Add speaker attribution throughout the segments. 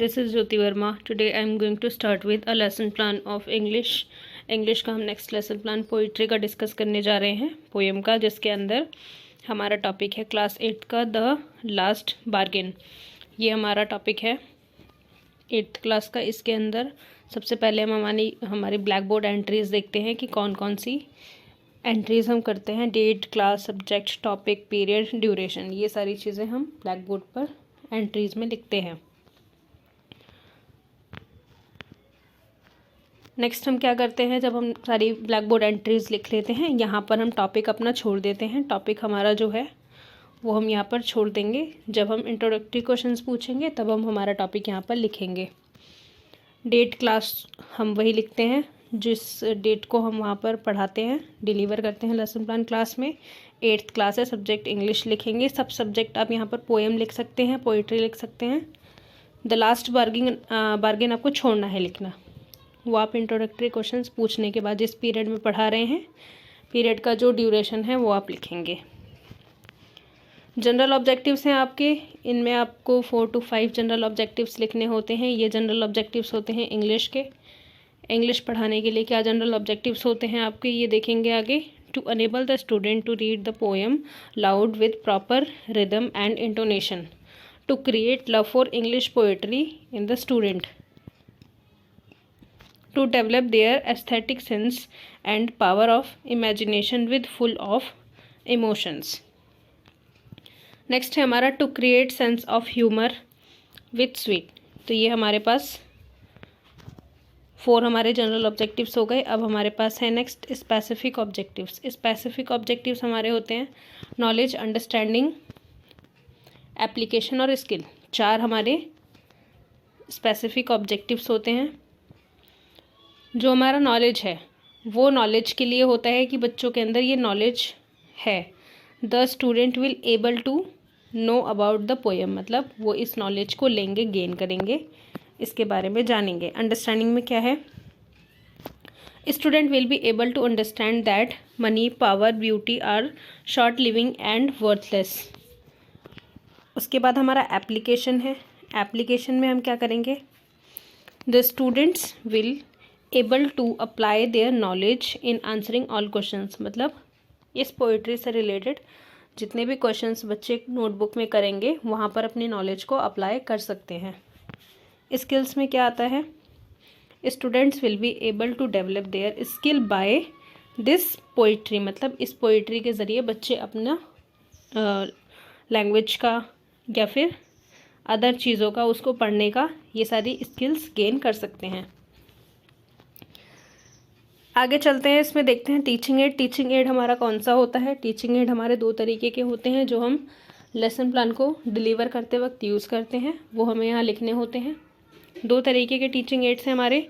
Speaker 1: This is Jyoti Verma. Today I am going to start with a lesson plan of English. English का हम next lesson plan poetry का discuss करने जा रहे हैं, poem का, जिसके अंदर हमारा टॉपिक है क्लास 8 का द लास्ट बार्गेन। ये हमारा टॉपिक है 8th क्लास का। इसके अंदर सबसे पहले हम हमारी ब्लैक बोर्ड एंट्रीज देखते हैं कि कौन कौन सी एंट्रीज हम करते हैं। Date, class, subject, topic, period, duration, ये सारी चीज़ें हम ब्लैक बोर्ड पर एंट्रीज में लिखते हैं। नेक्स्ट हम क्या करते हैं, जब हम सारी ब्लैक बोर्ड एंट्रीज लिख लेते हैं, यहाँ पर हम टॉपिक अपना छोड़ देते हैं। टॉपिक हमारा जो है वो हम यहाँ पर छोड़ देंगे। जब हम इंट्रोडक्टरी क्वेश्चंस पूछेंगे तब हम हमारा टॉपिक यहाँ पर लिखेंगे। डेट, क्लास हम वही लिखते हैं जिस डेट को हम वहाँ पर पढ़ाते हैं, डिलीवर करते हैं लेसन प्लान क्लास में। 8th क्लास है, सब्जेक्ट इंग्लिश लिखेंगे। सब सब्जेक्ट आप यहाँ पर पोएम लिख सकते हैं, पोइट्री लिख सकते हैं। द लास्ट बार्गेन आपको छोड़ना है लिखना। वो आप इंट्रोडक्टरी क्वेश्चंस पूछने के बाद जिस पीरियड में पढ़ा रहे हैं, पीरियड का जो ड्यूरेशन है वो आप लिखेंगे। जनरल ऑब्जेक्टिव्स हैं आपके, इनमें आपको 4 to 5 जनरल ऑब्जेक्टिव्स लिखने होते हैं। ये जनरल ऑब्जेक्टिव्स होते हैं इंग्लिश के। इंग्लिश पढ़ाने के लिए क्या जनरल ऑब्जेक्टिव्स होते हैं आपके, ये देखेंगे आगे। To enable the student to read the poem loud with proper rhythm and intonation. To create love for English poetry in the student. To develop their aesthetic sense and power of imagination with full of emotions. Next है हमारा to create sense of humor with sweet। तो ये हमारे पास 4 हमारे general objectives हो गए। अब हमारे पास है next specific objectives. Specific objectives हमारे होते हैं नॉलेज, अंडरस्टैंडिंग, एप्लीकेशन और स्किल। 4 हमारे स्पेसिफिक ऑब्जेक्टिव्स होते हैं। जो हमारा नॉलेज है वो नॉलेज के लिए होता है कि बच्चों के अंदर ये नॉलेज है। The student will able to know about the poem, मतलब वो इस नॉलेज को लेंगे, गेन करेंगे, इसके बारे में जानेंगे। अंडरस्टैंडिंग में क्या है, student will be able to understand that money, power, beauty are short living and worthless. उसके बाद हमारा एप्लीकेशन है। एप्लीकेशन में हम क्या करेंगे, the students will able to apply their knowledge in answering all questions, मतलब इस पोइट्री से रिलेटेड जितने भी क्वेश्चंस बच्चे नोटबुक में करेंगे वहाँ पर अपनी नॉलेज को अप्लाई कर सकते हैं। स्किल्स में क्या आता है, students will be able to develop their skill by this poetry, मतलब इस पोइट्री के ज़रिए बच्चे अपना लैंग्वेज का या फिर अदर चीज़ों का, उसको पढ़ने का, ये सारी स्किल्स गेन कर सकते हैं। आगे चलते हैं, इसमें देखते हैं टीचिंग एड। टीचिंग एड हमारा कौन सा होता है, टीचिंग एड हमारे 2 तरीके के होते हैं जो हम लेसन प्लान को डिलीवर करते वक्त यूज़ करते हैं, वो हमें यहाँ लिखने होते हैं। 2 तरीके के टीचिंग एड्स हैं हमारे,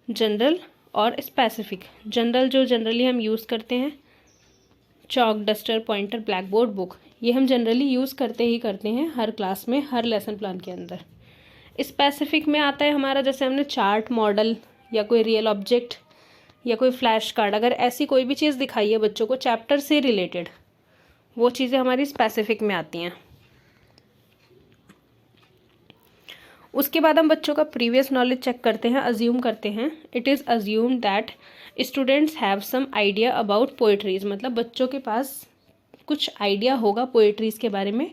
Speaker 1: जनरल और स्पेसिफिक। जनरल जो जनरली हम यूज़ करते हैं, chalk, duster, pointer, black board, book, ये हम जनरली यूज़ करते ही करते हैं हर क्लास में, हर लेसन प्लान के अंदर। स्पेसिफिक में आता है हमारा, जैसे हमने चार्ट, मॉडल या कोई रियल ऑब्जेक्ट या कोई फ्लैश कार्ड, अगर ऐसी कोई भी चीज़ दिखाई है बच्चों को चैप्टर से रिलेटेड, वो चीज़ें हमारी स्पेसिफिक में आती हैं। उसके बाद हम बच्चों का प्रीवियस नॉलेज चेक करते हैं, अज्यूम करते हैं। It is assume that students have some idea about poetries, मतलब बच्चों के पास कुछ आइडिया होगा पोइट्रीज़ के बारे में।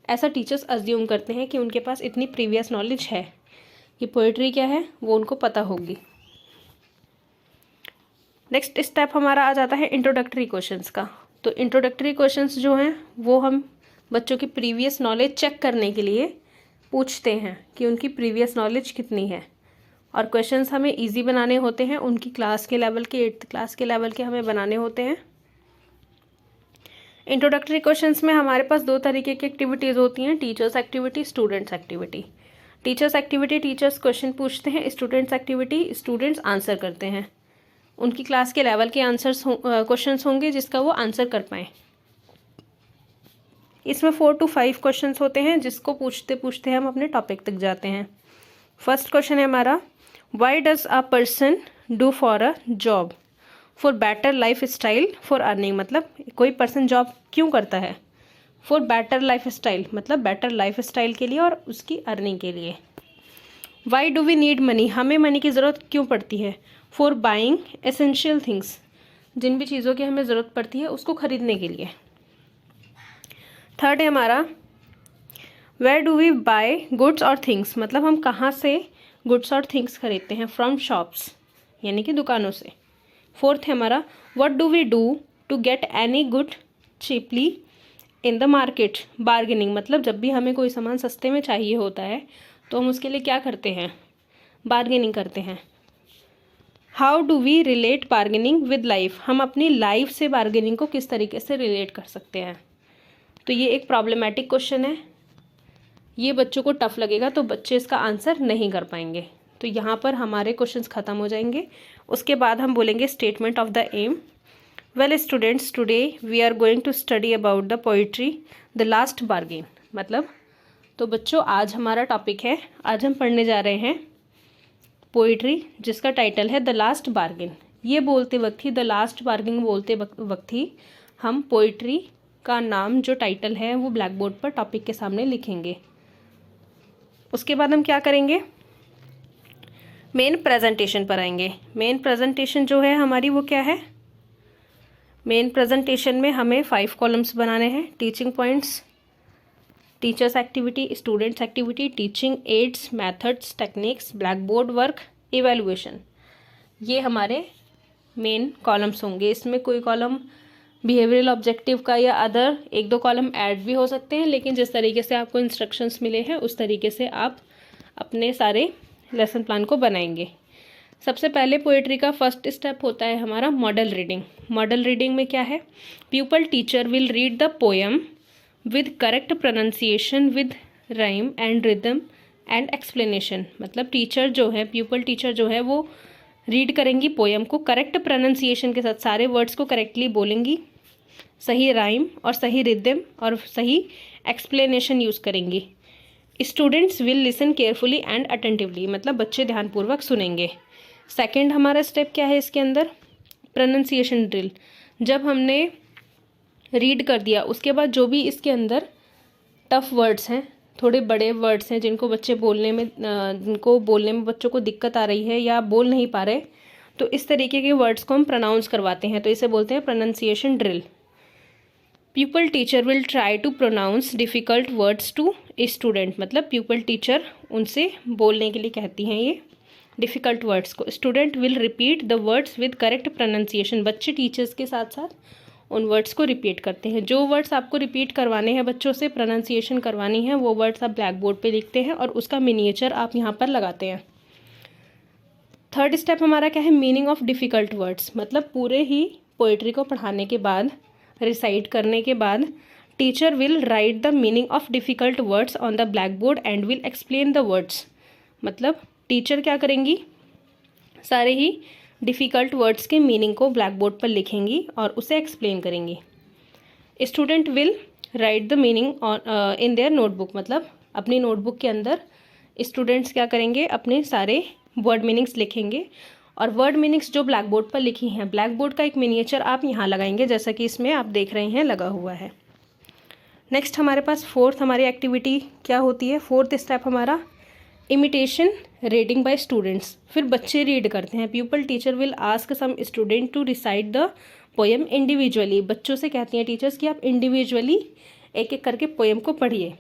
Speaker 1: ऐसा टीचर्स अज्यूम करते हैं कि उनके पास इतनी प्रीवियस नॉलेज है कि पोइट्री क्या है वो उनको पता होगी। नेक्स्ट स्टेप हमारा आ जाता है इंट्रोडक्टरी क्वेश्चंस का। तो इंट्रोडक्टरी क्वेश्चंस जो हैं वो हम बच्चों की प्रीवियस नॉलेज चेक करने के लिए पूछते हैं कि उनकी प्रीवियस नॉलेज कितनी है, और क्वेश्चंस हमें इजी बनाने होते हैं, उनकी क्लास के लेवल के, 8th क्लास के लेवल के हमें बनाने होते हैं। इंट्रोडक्टरी क्वेश्चंस में हमारे पास 2 तरीके की एक्टिविटीज़ होती हैं, teachers activity, students activity. Teachers activity, teachers question पूछते हैं। स्टूडेंट्स एक्टिविटी, स्टूडेंट्स आंसर करते हैं। उनकी क्लास के लेवल के आंसर्स क्वेश्चंस होंगे जिसका वो आंसर कर पाएँ। इसमें 4 to 5 क्वेश्चंस होते हैं जिसको पूछते पूछते हम अपने टॉपिक तक जाते हैं। फर्स्ट क्वेश्चन है हमारा, why does a person do for a job, for better life style, for earning, मतलब कोई पर्सन जॉब क्यों करता है, फॉर बेटर लाइफ स्टाइल, मतलब बेटर लाइफ स्टाइल के लिए और उसकी अर्निंग के लिए। Why do we need money, हमें मनी की ज़रूरत क्यों पड़ती है? फॉर बाइंग एसेंशियल थिंग्स, जिन भी चीज़ों की हमें ज़रूरत पड़ती है उसको खरीदने के लिए। थर्ड है हमारा where do we buy goods और थिंग्स, मतलब हम कहाँ से गुड्स और थिंग्स खरीदते हैं? फ्रॉम शॉप्स, यानी कि दुकानों से। फोर्थ है हमारा what do we do to get any good cheaply in the market, bargaining, मतलब जब भी हमें कोई सामान सस्ते में चाहिए होता है तो हम उसके लिए क्या करते हैं? बार्गेनिंग करते हैं। How do we relate bargaining with life, हम अपनी लाइफ से बार्गेनिंग को किस तरीके से रिलेट कर सकते हैं? तो ये एक प्रॉब्लमेटिक क्वेश्चन है, ये बच्चों को टफ लगेगा तो बच्चे इसका आंसर नहीं कर पाएंगे। तो यहाँ पर हमारे क्वेश्चंस ख़त्म हो जाएंगे। उसके बाद हम बोलेंगे statement of the aim. Well students, today we are going to study about the poetry the last bargain, मतलब तो बच्चों आज हमारा टॉपिक है, आज हम पढ़ने जा रहे हैं पोइट्री जिसका टाइटल है द लास्ट बार्गेन। ये बोलते वक्त ही, द लास्ट बार्गेन बोलते वक्त ही हम पोइट्री का नाम जो टाइटल है वो ब्लैक बोर्ड पर टॉपिक के सामने लिखेंगे। उसके बाद हम क्या करेंगे? मेन प्रेजेंटेशन पर आएंगे। मेन प्रेजेंटेशन जो है हमारी वो क्या है? मेन प्रेजेंटेशन में हमें 5 कॉलम्स बनाने हैं। Teaching points, teachers activity, students activity, teaching ads, methods, techniques, black board work, evaluation, ये हमारे मेन कॉलम्स होंगे। इसमें कोई कॉलम बिहेवियरल ऑब्जेक्टिव का या अदर 1-2 कॉलम ऐड भी हो सकते हैं, लेकिन जिस तरीके से आपको इंस्ट्रक्शंस मिले हैं उस तरीके से आप अपने सारे लेसन प्लान को बनाएंगे। सबसे पहले पोएट्री का फर्स्ट स्टेप होता है हमारा मॉडल रीडिंग। मॉडल रीडिंग में क्या है? Pupil teacher will read the poem with correct pronunciation with rhyme and rhythm and explanation, मतलब टीचर जो है, प्यूपल टीचर जो है वो रीड करेंगी पोएम को करेक्ट प्रोनाउंसिएशन के साथ, सारे वर्ड्स को करेक्टली बोलेंगी, सही राइम और सही रिदम और सही एक्सप्लेनेशन यूज़ करेंगी। Students will listen carefully and attentively, मतलब बच्चे ध्यानपूर्वक सुनेंगे। सेकंड हमारा स्टेप क्या है इसके अंदर? Pronunciation drill. जब हमने रीड कर दिया उसके बाद जो भी इसके अंदर टफ वर्ड्स हैं, थोड़े बड़े वर्ड्स हैं जिनको बोलने में बच्चों को दिक्कत आ रही है या बोल नहीं पा रहे, तो इस तरीके के वर्ड्स को हम प्रोनाउंस करवाते हैं, तो इसे बोलते हैं pronunciation drill. Pupil teacher will try to pronounce difficult words to student, मतलब प्यूपल टीचर उनसे बोलने के लिए कहती हैं ये डिफ़िकल्ट वर्ड्स को। Student will repeat the words with correct pronunciation, बच्चे टीचर्स के साथ साथ उन वर्ड्स को रिपीट करते हैं। जो वर्ड्स आपको रिपीट करवाने हैं बच्चों से, प्रोनाउंसिएशन करवानी है, वो वर्ड्स आप ब्लैक बोर्ड पे लिखते हैं और उसका मिनिएचर आप यहाँ पर लगाते हैं। थर्ड स्टेप हमारा क्या है? मीनिंग ऑफ डिफ़िकल्ट वर्ड्स, मतलब पूरे ही पोइट्री को पढ़ाने के बाद, रिसाइट करने के बाद teacher will write the meaning of difficult words on the black board and will explain the words, मतलब टीचर क्या करेंगी? सारे ही डिफ़िकल्ट वर्ड्स के मीनिंग को ब्लैक बोर्ड पर लिखेंगी और उसे एक्सप्लेन करेंगी। Student will write the meaning in their notebook, मतलब अपनी नोटबुक के अंदर स्टूडेंट्स क्या करेंगे? अपने सारे वर्ड मीनिंग्स लिखेंगे और वर्ड मीनिंग्स जो ब्लैक बोर्ड पर लिखी हैं, ब्लैक बोर्ड का एक मिनिएचर आप यहाँ लगाएंगे, जैसा कि इसमें आप देख रहे हैं लगा हुआ है। नेक्स्ट हमारे पास फोर्थ हमारी एक्टिविटी क्या होती है? फोर्थ स्टेप हमारा इमिटेशन रीडिंग बाय स्टूडेंट्स, फिर बच्चे रीड करते हैं। Pupil teacher will ask some student to recite the poem individually, बच्चों से कहती हैं टीचर्स कि आप इंडिविजुअली एक एक करके पोएम को पढ़िए।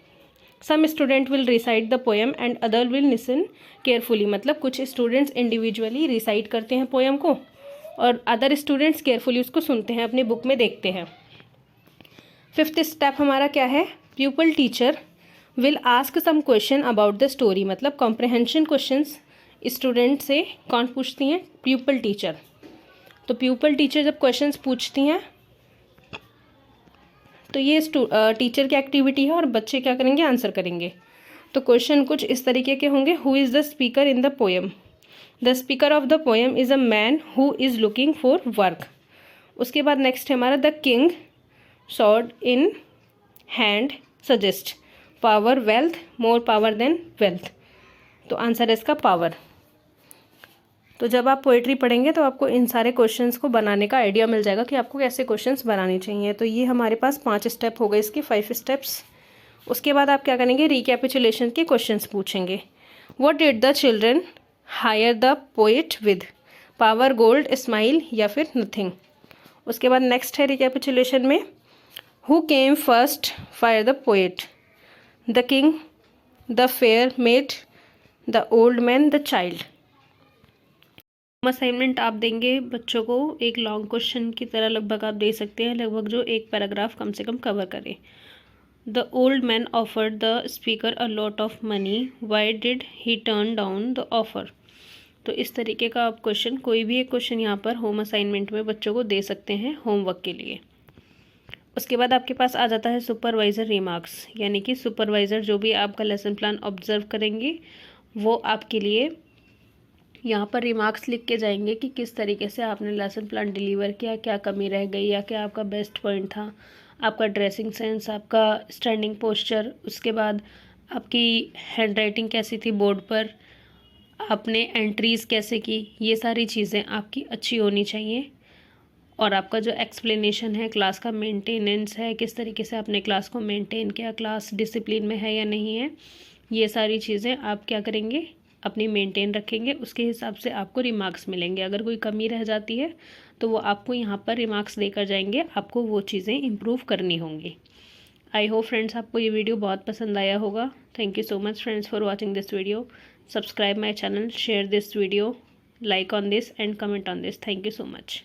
Speaker 1: Some student will recite the poem and other will listen carefully, मतलब कुछ स्टूडेंट्स इंडिविजुअली रिसाइट करते हैं पोएम को और अदर स्टूडेंट्स केयरफुली उसको सुनते हैं, अपनी बुक में देखते हैं। फिफ्थ स्टेप हमारा क्या है? Pupil teacher will ask some question about the story, मतलब कॉम्प्रहेंशन क्वेश्चंस स्टूडेंट से कौन पूछती हैं? Pupil teacher. तो प्यूपल टीचर जब क्वेश्चंस पूछती हैं तो ये टीचर की एक्टिविटी है और बच्चे क्या करेंगे? आंसर करेंगे। तो क्वेश्चन कुछ इस तरीके के होंगे। Who is the speaker in the poem? The speaker of the poem is a man who is looking for work. उसके बाद नेक्स्ट है हमारा the king sword in hand suggest power wealth more power than wealth, तो answer है इसका power. तो जब आप पोएट्री पढ़ेंगे तो आपको इन सारे क्वेश्चंस को बनाने का आइडिया मिल जाएगा कि आपको कैसे क्वेश्चंस बनाने चाहिए। तो ये हमारे पास 5 स्टेप हो गए, इसके 5 स्टेप्स। उसके बाद आप क्या करेंगे? रिकैपिचुलेशन के क्वेश्चंस पूछेंगे। What did the children hire the poet with, power, gold, smile या फिर नथिंग। उसके बाद नेक्स्ट है रिकैपिचुलेशन में, who came first hire the poet, the king, the fair maid, the old man, the child. Assignment आप देंगे बच्चों को एक लॉन्ग क्वेश्चन की तरह लगभग आप दे सकते हैं, लगभग जो एक पैराग्राफ कम से कम कवर करे। The old man offered the speaker a lot of money, why did he turn down the offer. तो इस तरीके का आप क्वेश्चन, कोई भी एक क्वेश्चन यहाँ पर होम असाइनमेंट में बच्चों को दे सकते हैं होमवर्क के लिए। उसके बाद आपके पास आ जाता है सुपरवाइज़र रिमार्क्स, यानी कि सुपरवाइज़र जो भी आपका लेसन प्लान ऑब्जर्व करेंगे वो आपके लिए यहाँ पर रिमार्क्स लिख के जाएंगे कि किस तरीके से आपने लेसन प्लान डिलीवर किया, क्या कमी रह गई या क्या आपका बेस्ट पॉइंट था, आपका ड्रेसिंग सेंस, आपका स्टैंडिंग पोस्चर, उसके बाद आपकी हैंडराइटिंग कैसी थी बोर्ड पर, आपने एंट्रीज़ कैसे की, ये सारी चीज़ें आपकी अच्छी होनी चाहिए। और आपका जो एक्सप्लेनेशन है, क्लास का मेंटेनेंस है, किस तरीके से आपने क्लास को मेंटेन किया, क्लास डिसिप्लिन में है या नहीं है, ये सारी चीज़ें आप क्या करेंगे, अपनी मेंटेन रखेंगे। उसके हिसाब से आपको रिमार्क्स मिलेंगे। अगर कोई कमी रह जाती है तो वो आपको यहाँ पर रिमार्क्स देकर जाएंगे, आपको वो चीज़ें इम्प्रूव करनी होंगी। आई होप फ्रेंड्स आपको ये वीडियो बहुत पसंद आया होगा। Thank you so much friends for watching this video. Subscribe my channel, share this video, like on this and comment on this. Thank you so much.